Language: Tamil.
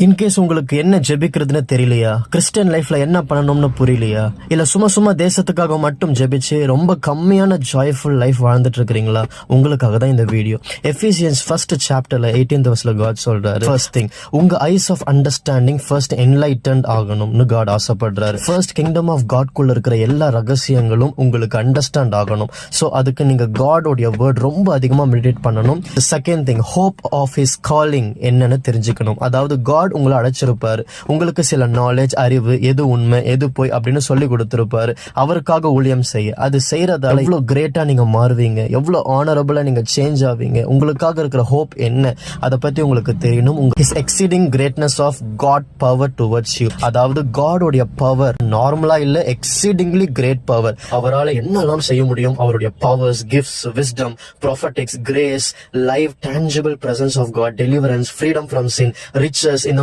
இன்கேஸ் உங்களுக்கு என்ன ஜெபிக்கிறதுன்னு தெரியலையா, கிறிஸ்டியன் லைஃப்ல என்ன பண்ணணும்னு புரியலையா, இல்ல சும்மா தேசத்துக்காக மட்டும் ஜெபிச்சு ரொம்ப கம்மியான ஜாய்ஃபுல் லைஃப் வாழ்ந்துட்டு இருக்கிறீங்களா, உங்களுக்காக தான் இந்த வீடியோ. எஃபீசியன்ஸ் 1st சாப்டர்ல 18th verseல God சொல்றாரு, ஃபர்ஸ்ட் திங் உங்க eyes of understanding first enlightened ஆகணும்னு God ஆசைப்படுறாரு. ஃபர்ஸ்ட் கிங்டம் ஆஃப் God குள்ள இருக்கிற எல்லா ரகசியங்களும் உங்களுக்கு அண்டர்ஸ்டாண்ட் ஆகணும். சோ அதுக்கு நீங்க காடோடைய வேர்ட் ரொம்ப அதிகமா மெடிடேட் பண்ணணும். Second thing hope of his calling என்னன்னு தெரிஞ்சுக்கணும். அதாவது God உங்களை அழைச்சிருப்பாரு, உங்களுக்கு சில நாலேஜ் அறிவு, எது உண்மை எது போய் அப்படின்னு சொல்லி கொடுத்திருப்பாரு. அவருக்காக ஊழியம் செய்ய, அது செய்யறதால எவ்வளவு கிரேட்டா நீங்க மாறுவீங்க, எவ்வளவு ஆனரபிளா நீங்க சேஞ்ச் ஆவீங்க, உங்களுக்காக இருக்கிற ஹோப் என்ன, அதை பத்தி உங்களுக்கு தெரியணும். His exceeding greatness of God power towards you, அதாவது காடோடைய பவர் நார்மலா இல்ல, எக்ஸீடிங்லி கிரேட் பவர். அவரால் என்னெல்லாம் செய்ய முடியும், அவருடைய powers, gifts, wisdom, prophetics, grace, live, tangible presence of God, deliverance, freedom from sin, riches in